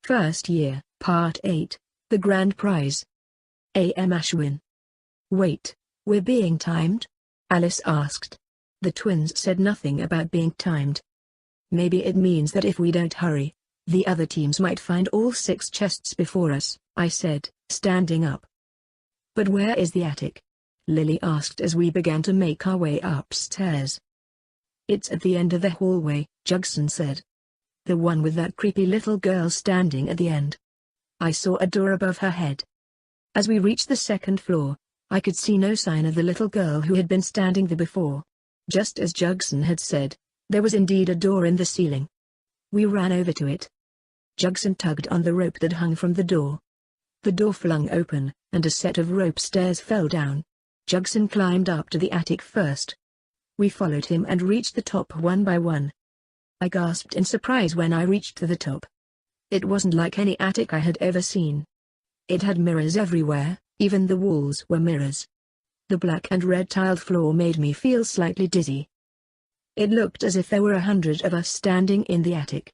First Year, Part 8, The Grand Prize. A.M. Ashwin. Wait, we're being timed? Alice asked. The twins said nothing about being timed. Maybe it means that if we don't hurry, the other teams might find all 6 chests before us, I said, standing up. But where is the attic? Lily asked as we began to make our way upstairs. It's at the end of the hallway, Jugson said. The one with that creepy little girl standing at the end. I saw a door above her head. As we reached the 2nd floor, I could see no sign of the little girl who had been standing there before. Just as Jugson had said, there was indeed a door in the ceiling. We ran over to it. Jugson tugged on the rope that hung from the door. The door flung open, and a set of rope stairs fell down. Jugson climbed up to the attic first. We followed him and reached the top one by one. I gasped in surprise when I reached the top. It wasn't like any attic I had ever seen. It had mirrors everywhere, even the walls were mirrors. The black and red tiled floor made me feel slightly dizzy. It looked as if there were 100 of us standing in the attic.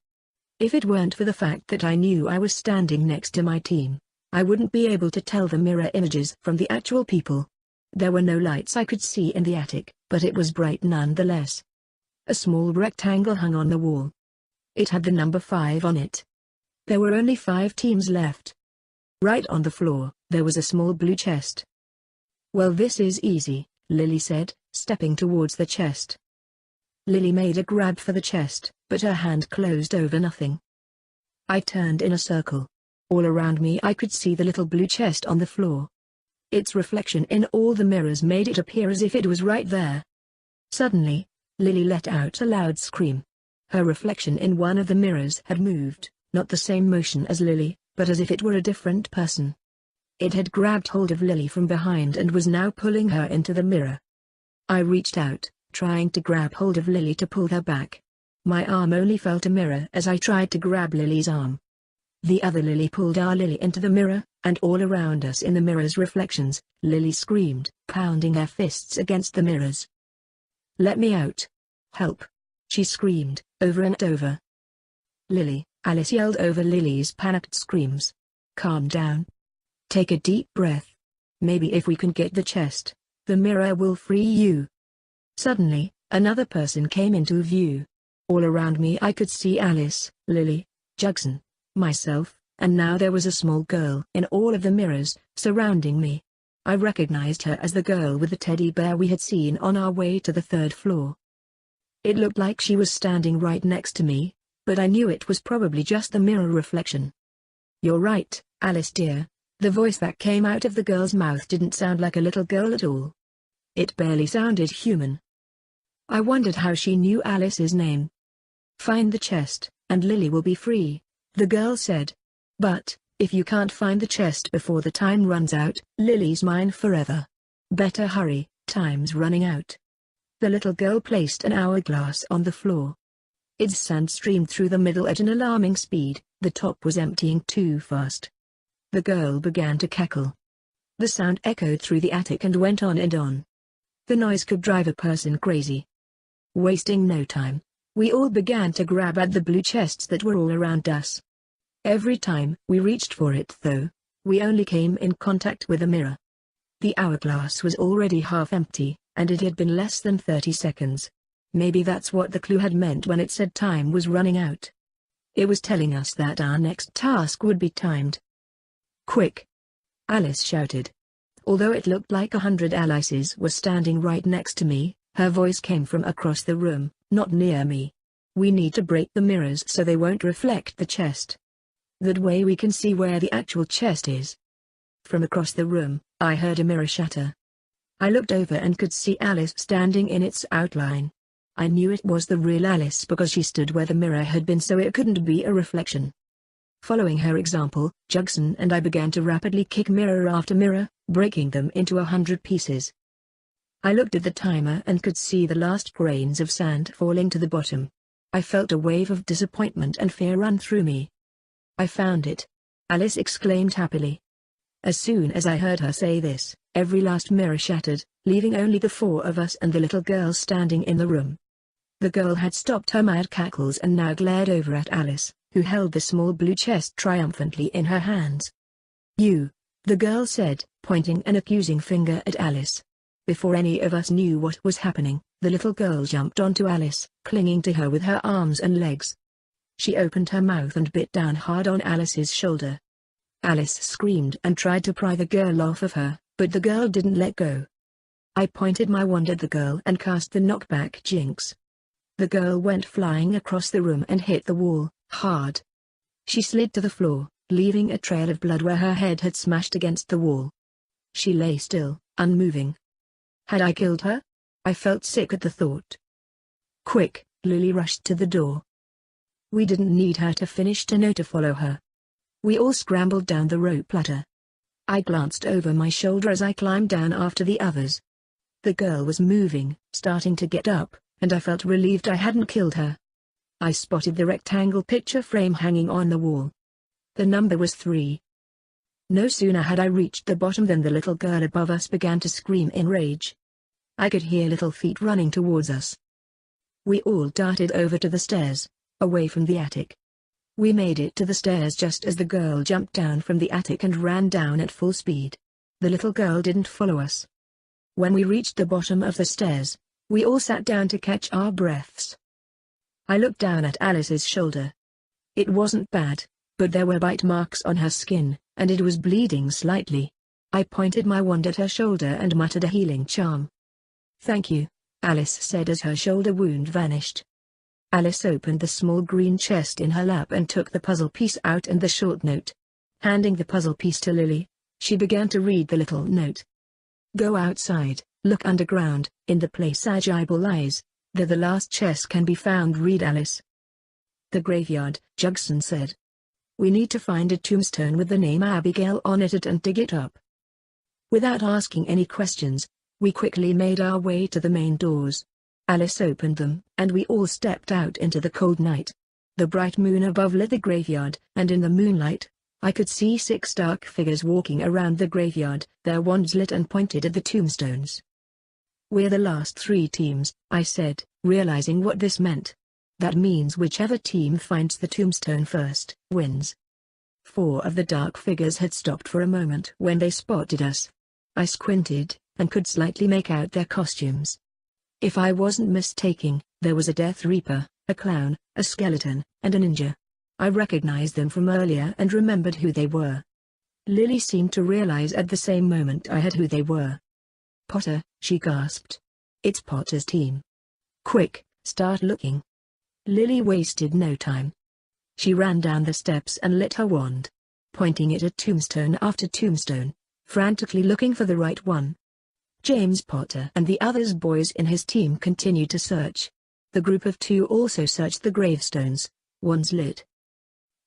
If it weren't for the fact that I knew I was standing next to my team, I wouldn't be able to tell the mirror images from the actual people. There were no lights I could see in the attic, but it was bright nonetheless. A small rectangle hung on the wall. It had the number 5 on it. There were only 5 teams left. Right on the floor, there was a small blue chest. Well, this is easy, Lily said, stepping towards the chest. Lily made a grab for the chest, but her hand closed over nothing. I turned in a circle. All around me I could see the little blue chest on the floor. Its reflection in all the mirrors made it appear as if it was right there. Suddenly, Lily let out a loud scream. Her reflection in one of the mirrors had moved, not the same motion as Lily, but as if it were a different person. It had grabbed hold of Lily from behind and was now pulling her into the mirror. I reached out, trying to grab hold of Lily to pull her back. My arm only felt a mirror as I tried to grab Lily's arm. The other Lily pulled our Lily into the mirror, and all around us in the mirror's reflections, Lily screamed, pounding her fists against the mirrors. "Let me out! Help!" she screamed, over and over. "Lily," Alice yelled over Lily's panicked screams. "Calm down. Take a deep breath. Maybe if we can get the chest, the mirror will free you." Suddenly, another person came into view. All around me I could see Alice, Lily, Jugson, myself, and now there was a small girl in all of the mirrors, surrounding me. I recognized her as the girl with the teddy bear we had seen on our way to the 3rd floor. It looked like she was standing right next to me, but I knew it was probably just the mirror reflection. "You're right, Alice dear." The voice that came out of the girl's mouth didn't sound like a little girl at all. It barely sounded human. I wondered how she knew Alice's name. "Find the chest, and Lily will be free," the girl said. "But, if you can't find the chest before the time runs out, Lily's mine forever. Better hurry, time's running out." The little girl placed an hourglass on the floor. Its sand streamed through the middle at an alarming speed, the top was emptying too fast. The girl began to cackle. The sound echoed through the attic and went on and on. The noise could drive a person crazy. Wasting no time, we all began to grab at the blue chests that were all around us. Every time we reached for it though, we only came in contact with a mirror. The hourglass was already half empty, and it had been less than 30 seconds. Maybe that's what the clue had meant when it said time was running out. It was telling us that our next task would be timed. "Quick!" Alice shouted. Although it looked like 100 Alices were standing right next to me, her voice came from across the room, not near me. "We need to break the mirrors so they won't reflect the chest. That way we can see where the actual chest is." From across the room, I heard a mirror shatter. I looked over and could see Alice standing in its outline. I knew it was the real Alice because she stood where the mirror had been, so it couldn't be a reflection. Following her example, Jugson and I began to rapidly kick mirror after mirror, breaking them into 100 pieces. I looked at the timer and could see the last grains of sand falling to the bottom. I felt a wave of disappointment and fear run through me. "I found it!" Alice exclaimed happily. As soon as I heard her say this, every last mirror shattered, leaving only the 4 of us and the little girl standing in the room. The girl had stopped her mad cackles and now glared over at Alice, who held the small blue chest triumphantly in her hands. "You," the girl said, pointing an accusing finger at Alice. Before any of us knew what was happening, the little girl jumped onto Alice, clinging to her with her arms and legs. She opened her mouth and bit down hard on Alice's shoulder. Alice screamed and tried to pry the girl off of her, but the girl didn't let go. I pointed my wand at the girl and cast the knockback jinx. The girl went flying across the room and hit the wall, hard. She slid to the floor, leaving a trail of blood where her head had smashed against the wall. She lay still, unmoving. Had I killed her? I felt sick at the thought. Quick, Lily rushed to the door. We didn't need her to finish to know to follow her. We all scrambled down the rope ladder. I glanced over my shoulder as I climbed down after the others. The girl was moving, starting to get up, and I felt relieved I hadn't killed her. I spotted the rectangle picture frame hanging on the wall. The number was 3. No sooner had I reached the bottom than the little girl above us began to scream in rage. I could hear little feet running towards us. We all darted over to the stairs, away from the attic. We made it to the stairs just as the girl jumped down from the attic and ran down at full speed. The little girl didn't follow us. When we reached the bottom of the stairs, we all sat down to catch our breaths. I looked down at Alice's shoulder. It wasn't bad, but there were bite marks on her skin, and it was bleeding slightly. I pointed my wand at her shoulder and muttered a healing charm. "Thank you," Alice said as her shoulder wound vanished. Alice opened the small green chest in her lap and took the puzzle piece out and the short note. Handing the puzzle piece to Lily, she began to read the little note. "Go outside, look underground, in the place Agible lies. There the last chest can be found. Read Alice." "The graveyard," Jugson said. "We need to find a tombstone with the name Abigail on it and dig it up." Without asking any questions, we quickly made our way to the main doors. Alice opened them, and we all stepped out into the cold night. The bright moon above lit the graveyard, and in the moonlight, I could see 6 dark figures walking around the graveyard, their wands lit and pointed at the tombstones. "We're the last 3 teams," I said, realizing what this meant. That means whichever team finds the tombstone first, wins. 4 of the dark figures had stopped for a moment when they spotted us. I squinted, and could slightly make out their costumes. If I wasn't mistaken, there was a Death Reaper, a clown, a skeleton, and a ninja. I recognized them from earlier and remembered who they were. Lily seemed to realize at the same moment I had who they were. "Potter," she gasped. "It's Potter's team. Quick, start looking." Lily wasted no time. She ran down the steps and lit her wand, pointing it at tombstone after tombstone, frantically looking for the right one. James Potter and the others boys in his team continued to search. The group of 2 also searched the gravestones, wands lit.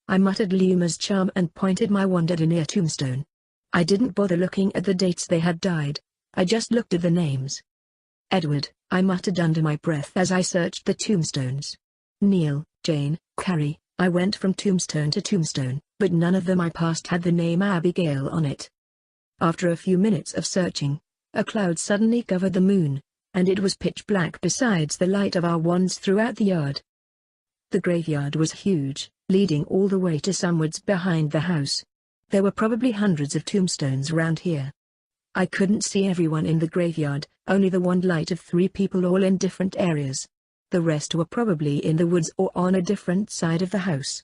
I muttered Luma's charm and pointed my wand at a near tombstone. I didn't bother looking at the dates they had died, I just looked at the names. "Edward," I muttered under my breath as I searched the tombstones. "Neil, Jane, Carrie." I went from tombstone to tombstone, but none of them I passed had the name Abigail on it. After a few minutes of searching, a cloud suddenly covered the moon, and it was pitch black besides the light of our wands throughout the yard. The graveyard was huge, leading all the way to some woods behind the house. There were probably hundreds of tombstones around here. I couldn't see everyone in the graveyard, only the wand light of 3 people all in different areas. The rest were probably in the woods or on a different side of the house.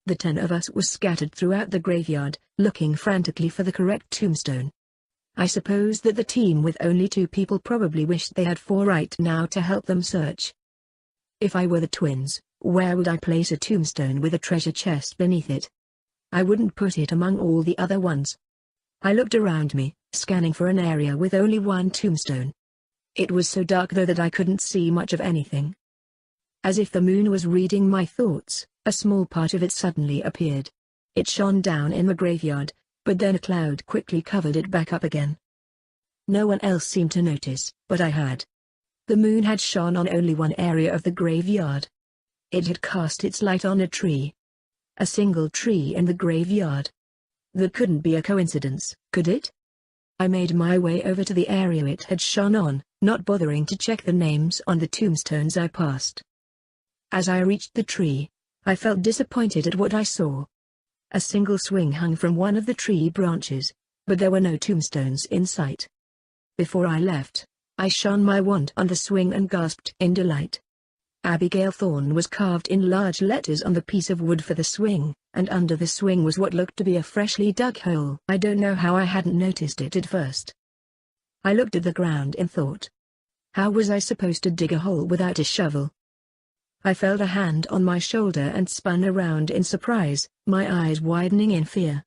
The 10 of us were scattered throughout the graveyard, looking frantically for the correct tombstone. I suppose that the team with only 2 people probably wished they had 4 right now to help them search. If I were the twins, where would I place a tombstone with a treasure chest beneath it? I wouldn't put it among all the other ones. I looked around me, scanning for an area with only 1 tombstone. It was so dark though that I couldn't see much of anything. As if the moon was reading my thoughts, a small part of it suddenly appeared. It shone down in the graveyard, but then a cloud quickly covered it back up again. No one else seemed to notice, but I had. The moon had shone on only one area of the graveyard. It had cast its light on a tree. A single tree in the graveyard. That couldn't be a coincidence, could it? I made my way over to the area it had shone on, not bothering to check the names on the tombstones I passed. As I reached the tree, I felt disappointed at what I saw. A single swing hung from one of the tree branches, but there were no tombstones in sight. Before I left, I shone my wand on the swing and gasped in delight. Abigail Thorne was carved in large letters on the piece of wood for the swing, and under the swing was what looked to be a freshly dug hole. I don't know how I hadn't noticed it at first. I looked at the ground in thought. How was I supposed to dig a hole without a shovel? I felt a hand on my shoulder and spun around in surprise, my eyes widening in fear.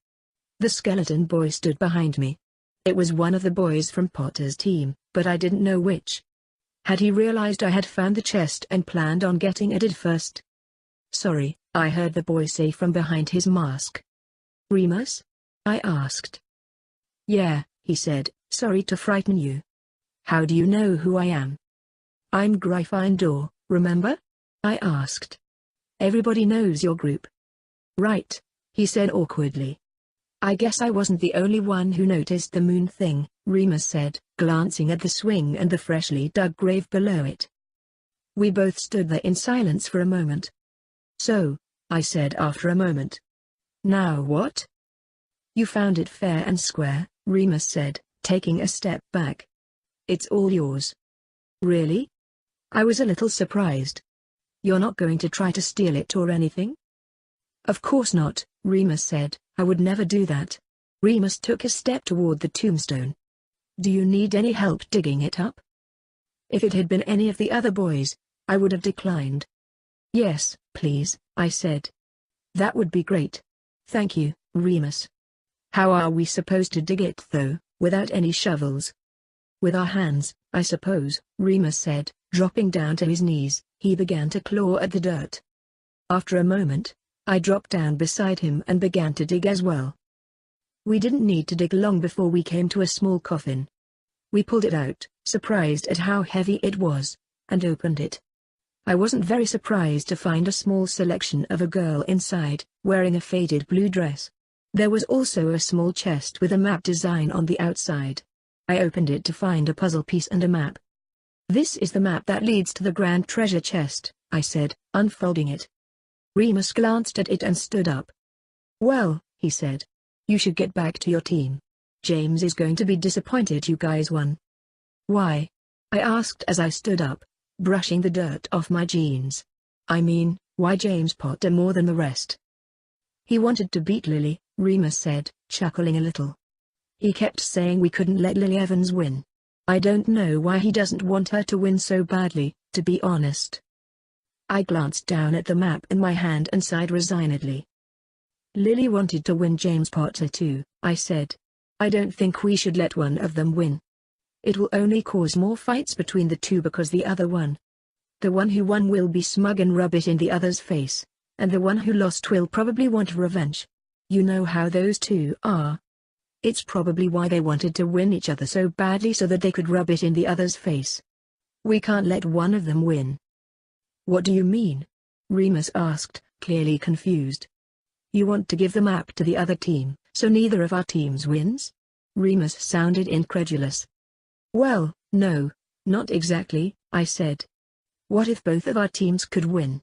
The skeleton boy stood behind me. It was one of the boys from Potter's team, but I didn't know which. Had he realized I had found the chest and planned on getting at it first? "Sorry," I heard the boy say from behind his mask. "Remus?" I asked. "Yeah," he said, "sorry to frighten you. How do you know who I am?" "I'm Gryffindor, remember?" I asked. "Everybody knows your group." "Right," he said awkwardly. "I guess I wasn't the only one who noticed the moon thing," Remus said, glancing at the swing and the freshly dug grave below it. We both stood there in silence for a moment. "So," I said after a moment. "Now what?" "You found it fair and square," Remus said, taking a step back. "It's all yours." "Really?" I was a little surprised. "You're not going to try to steal it or anything?" "Of course not," Remus said, "I would never do that." Remus took a step toward the tombstone. "Do you need any help digging it up?" If it had been any of the other boys, I would have declined. "Yes, please," I said. "That would be great. Thank you, Remus." "How are we supposed to dig it though, without any shovels?" "With our hands, I suppose," Remus said, dropping down to his knees. He began to claw at the dirt. After a moment, I dropped down beside him and began to dig as well. We didn't need to dig long before we came to a small coffin. We pulled it out, surprised at how heavy it was, and opened it. I wasn't very surprised to find a small selection of a girl inside, wearing a faded blue dress. There was also a small chest with a map design on the outside. I opened it to find a puzzle piece and a map. "This is the map that leads to the grand treasure chest," I said, unfolding it. Remus glanced at it and stood up. "Well," he said, "you should get back to your team. James is going to be disappointed you guys won." "Why?" I asked as I stood up, brushing the dirt off my jeans. "I mean, why James Potter more than the rest?" "He wanted to beat Lily," Remus said, chuckling a little. "He kept saying we couldn't let Lily Evans win. I don't know why he doesn't want her to win so badly, to be honest." I glanced down at the map in my hand and sighed resignedly. "Lily wanted to win James Potter too," I said. "I don't think we should let one of them win. It will only cause more fights between the two because the other won. The one who won will be smug and rub it in the other's face, and the one who lost will probably want revenge. You know how those two are. It's probably why they wanted to win each other so badly so that they could rub it in the other's face. We can't let one of them win." "What do you mean?" Remus asked, clearly confused. "You want to give the map to the other team, so neither of our teams wins?" Remus sounded incredulous. "Well, no, not exactly," I said. "What if both of our teams could win?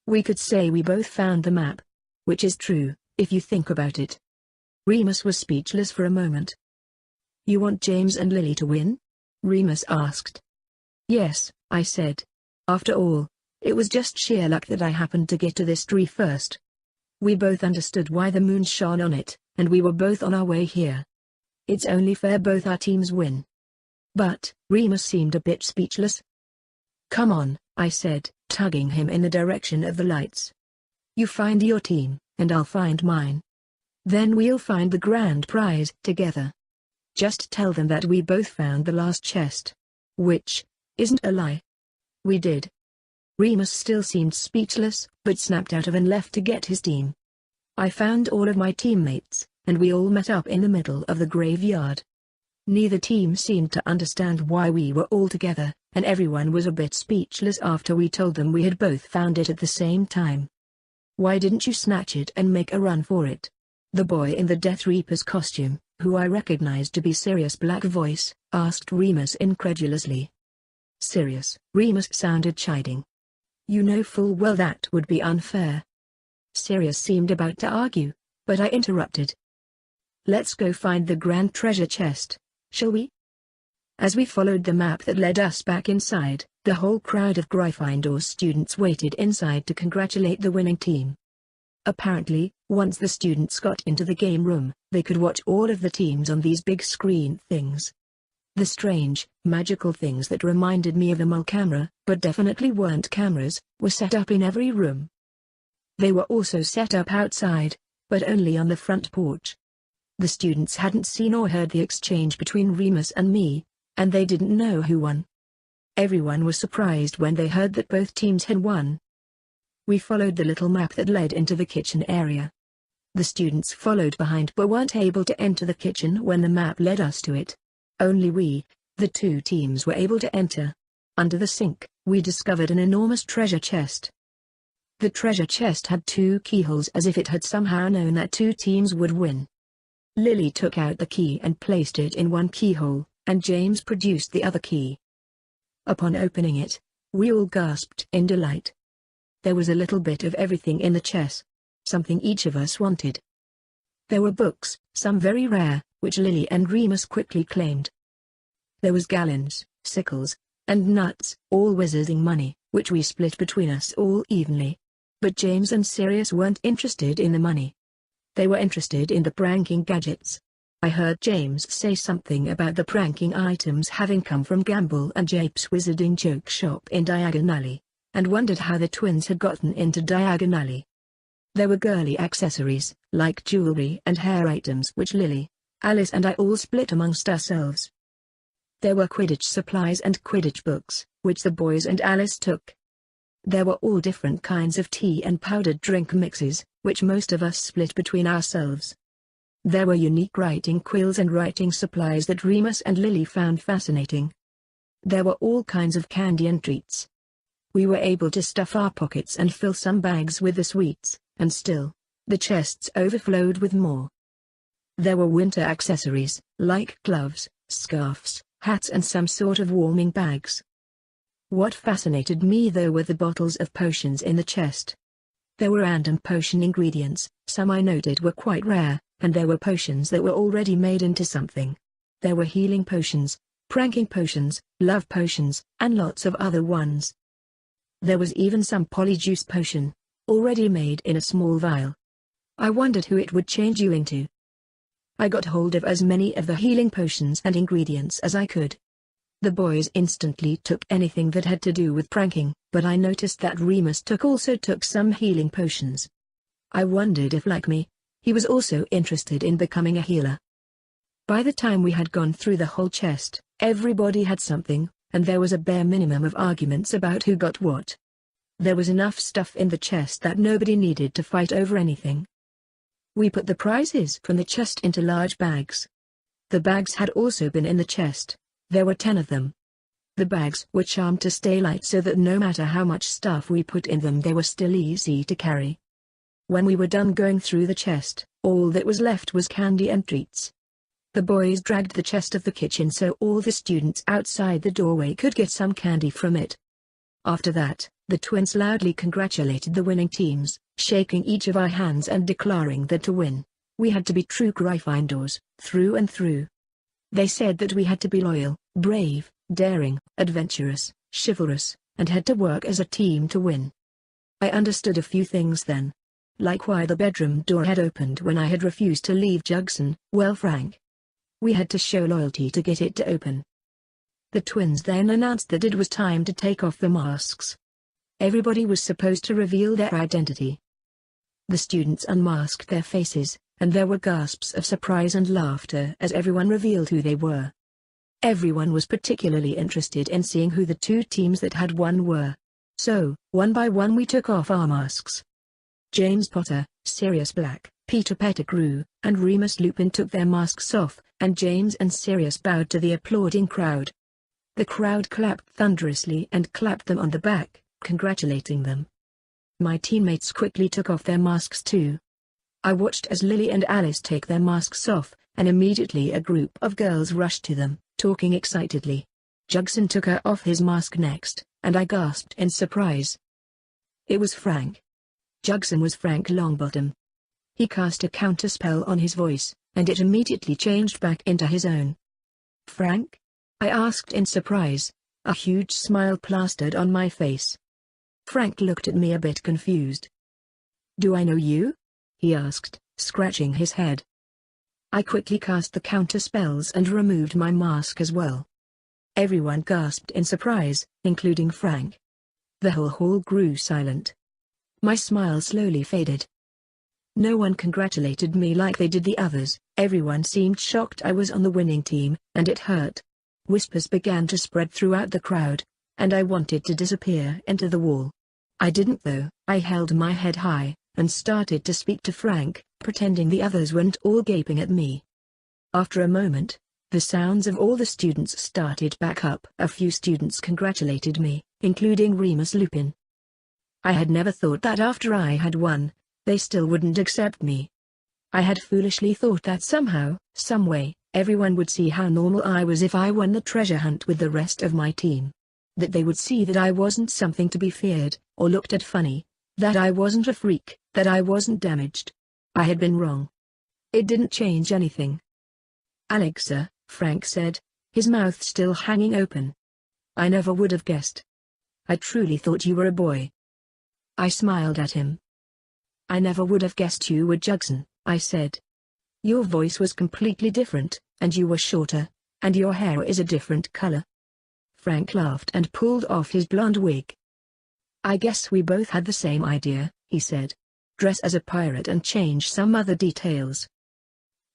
We could say we both found the map. Which is true, if you think about it." Remus was speechless for a moment. "You want James and Lily to win?" Remus asked. "Yes," I said. "After all, it was just sheer luck that I happened to get to this tree first. We both understood why the moon shone on it, and we were both on our way here. It's only fair both our teams win." But, Remus seemed a bit speechless. "Come on," I said, tugging him in the direction of the lights. "You find your team, and I'll find mine. Then we'll find the grand prize together. Just tell them that we both found the last chest. Which isn't a lie." We did. Remus still seemed speechless, but snapped out of and left to get his team. I found all of my teammates, and we all met up in the middle of the graveyard. Neither team seemed to understand why we were all together, and everyone was a bit speechless after we told them we had both found it at the same time. "Why didn't you snatch it and make a run for it?" The boy in the Death Reaper's costume, who I recognized to be Sirius Black Voice, asked Remus incredulously. "Sirius," Remus sounded chiding. "You know full well that would be unfair. Sirius seemed about to argue, but I interrupted. "Let's go find the grand treasure chest, shall we?" As we followed the map that led us back inside, the whole crowd of Gryffindor students waited inside to congratulate the winning team. Apparently, once the students got into the game room, they could watch all of the teams on these big screen things. The strange, magical things that reminded me of a mole camera, but definitely weren't cameras, were set up in every room. They were also set up outside, but only on the front porch. The students hadn't seen or heard the exchange between Remus and me, and they didn't know who won. Everyone was surprised when they heard that both teams had won. We followed the little map that led into the kitchen area. The students followed behind but weren't able to enter the kitchen when the map led us to it. Only we, the two teams, were able to enter. Under the sink, we discovered an enormous treasure chest. The treasure chest had 2 keyholes, as if it had somehow known that 2 teams would win. Lily took out the key and placed it in one keyhole, and James produced the other key. Upon opening it, we all gasped in delight. There was a little bit of everything in the chest, something each of us wanted. There were books, some very rare, which Lily and Remus quickly claimed. There was gallons, sickles, and nuts, all wizarding money, which we split between us all evenly. But James and Sirius weren't interested in the money. They were interested in the pranking gadgets. I heard James say something about the pranking items having come from Gamble and Jape's Wizarding Joke Shop in Diagon Alley, and wondered how the twins had gotten into Diagon Alley. There were girly accessories, like jewelry and hair items, which Lily, Alice and I all split amongst ourselves. There were Quidditch supplies and Quidditch books, which the boys and Alice took. There were all different kinds of tea and powdered drink mixes, which most of us split between ourselves. There were unique writing quills and writing supplies that Remus and Lily found fascinating. There were all kinds of candy and treats. We were able to stuff our pockets and fill some bags with the sweets, and still, the chests overflowed with more. There were winter accessories, like gloves, scarves, hats and some sort of warming bags. What fascinated me though were the bottles of potions in the chest. There were random potion ingredients, some I noted were quite rare, and there were potions that were already made into something. There were healing potions, pranking potions, love potions, and lots of other ones. There was even some polyjuice potion, already made in a small vial. I wondered who it would change you into. I got hold of as many of the healing potions and ingredients as I could. The boys instantly took anything that had to do with pranking, but I noticed that Remus also took some healing potions. I wondered if, like me, he was also interested in becoming a healer. By the time we had gone through the whole chest, everybody had something, and there was a bare minimum of arguments about who got what. There was enough stuff in the chest that nobody needed to fight over anything. We put the prizes from the chest into large bags. The bags had also been in the chest. There were 10 of them. The bags were charmed to stay light so that no matter how much stuff we put in them they were still easy to carry. When we were done going through the chest, all that was left was candy and treats. The boys dragged the chest to the kitchen so all the students outside the doorway could get some candy from it. After that, the twins loudly congratulated the winning teams, shaking each of our hands and declaring that to win, we had to be true Gryffindors, through and through. They said that we had to be loyal, brave, daring, adventurous, chivalrous, and had to work as a team to win. I understood a few things then. Like why the bedroom door had opened when I had refused to leave Jugson. Well, Frank, we had to show loyalty to get it to open. The twins then announced that it was time to take off the masks. Everybody was supposed to reveal their identity. The students unmasked their faces, and there were gasps of surprise and laughter as everyone revealed who they were. Everyone was particularly interested in seeing who the 2 teams that had won were. So, one by one we took off our masks. James Potter, Sirius Black, Peter Pettigrew, and Remus Lupin took their masks off, and James and Sirius bowed to the applauding crowd. The crowd clapped thunderously and clapped them on the back, congratulating them. My teammates quickly took off their masks too. I watched as Lily and Alice take their masks off, and immediately a group of girls rushed to them, talking excitedly. Jugson took off his mask next, and I gasped in surprise. It was Frank. Jugson was Frank Longbottom. He cast a counterspell on his voice, and it immediately changed back into his own. "Frank?" I asked in surprise, a huge smile plastered on my face. Frank looked at me a bit confused. "Do I know you?" he asked, scratching his head. I quickly cast the counterspells and removed my mask as well. Everyone gasped in surprise, including Frank. The whole hall grew silent. My smile slowly faded. No one congratulated me like they did the others. Everyone seemed shocked I was on the winning team, and it hurt. Whispers began to spread throughout the crowd, and I wanted to disappear into the wall. I didn't though. I held my head high, and started to speak to Frank, pretending the others weren't all gaping at me. After a moment, the sounds of all the students started back up. A few students congratulated me, including Remus Lupin. I had never thought that after I had won, they still wouldn't accept me. I had foolishly thought that somehow, someway, everyone would see how normal I was if I won the treasure hunt with the rest of my team. That they would see that I wasn't something to be feared, or looked at funny, that I wasn't a freak, that I wasn't damaged. I had been wrong. It didn't change anything. "Alexa," Frank said, his mouth still hanging open. "I never would have guessed. I truly thought you were a boy." I smiled at him. "I never would have guessed you were Jugson," I said. "Your voice was completely different, and you were shorter, and your hair is a different color." Frank laughed and pulled off his blonde wig. "I guess we both had the same idea," he said. "Dress as a pirate and change some other details."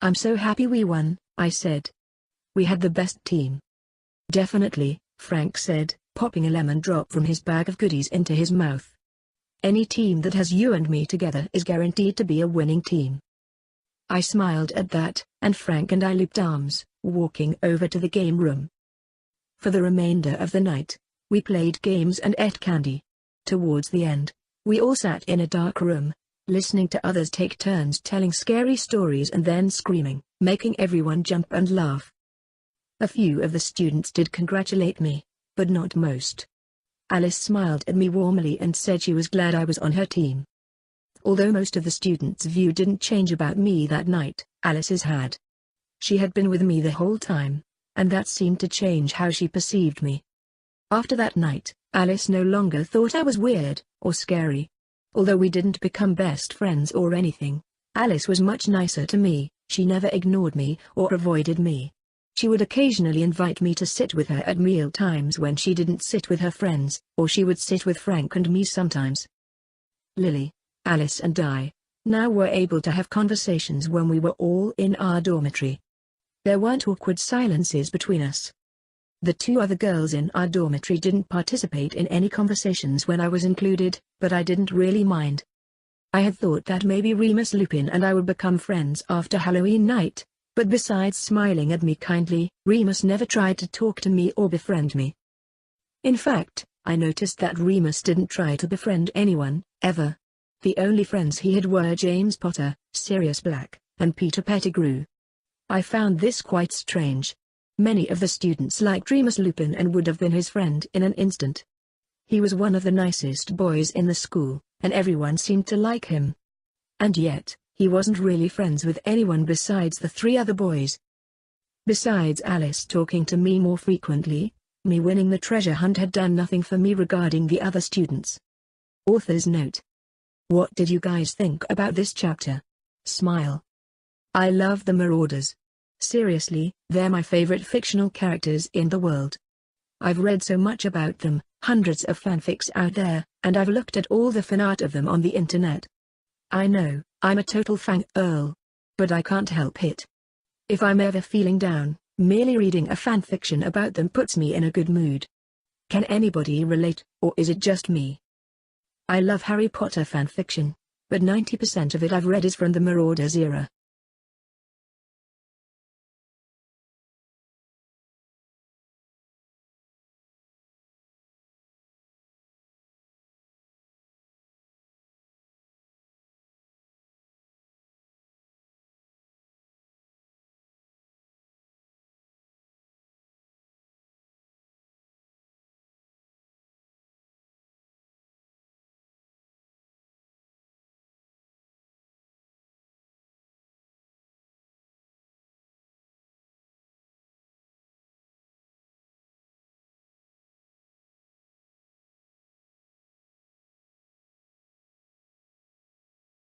"I'm so happy we won," I said. "We had the best team." "Definitely," Frank said, popping a lemon drop from his bag of goodies into his mouth. "Any team that has you and me together is guaranteed to be a winning team." I smiled at that, and Frank and I looped arms, walking over to the game room. For the remainder of the night, we played games and ate candy. Towards the end, we all sat in a dark room, listening to others take turns telling scary stories and then screaming, making everyone jump and laugh. A few of the students did congratulate me, but not most. Alice smiled at me warmly and said she was glad I was on her team. Although most of the students' view didn't change about me that night, Alice's had. She had been with me the whole time, and that seemed to change how she perceived me. After that night, Alice no longer thought I was weird, or scary. Although we didn't become best friends or anything, Alice was much nicer to me. She never ignored me or avoided me. She would occasionally invite me to sit with her at meal times when she didn't sit with her friends, or she would sit with Frank and me sometimes. Lily, Alice and I, now were able to have conversations when we were all in our dormitory. There weren't awkward silences between us. The two other girls in our dormitory didn't participate in any conversations when I was included, but I didn't really mind. I had thought that maybe Remus Lupin and I would become friends after Halloween night, but besides smiling at me kindly, Remus never tried to talk to me or befriend me. In fact, I noticed that Remus didn't try to befriend anyone, ever. The only friends he had were James Potter, Sirius Black, and Peter Pettigrew. I found this quite strange. Many of the students liked Remus Lupin and would have been his friend in an instant. He was one of the nicest boys in the school, and everyone seemed to like him. And yet, he wasn't really friends with anyone besides the three other boys. Besides Alice talking to me more frequently, me winning the treasure hunt had done nothing for me regarding the other students. Author's note. What did you guys think about this chapter? Smile. I love the Marauders. Seriously, they're my favorite fictional characters in the world. I've read so much about them, hundreds of fanfics out there, and I've looked at all the fan art of them on the internet. I know, I'm a total fangirl. But I can't help it. If I'm ever feeling down, merely reading a fanfiction about them puts me in a good mood. Can anybody relate, or is it just me? I love Harry Potter fanfiction, but 90% of it I've read is from the Marauders era.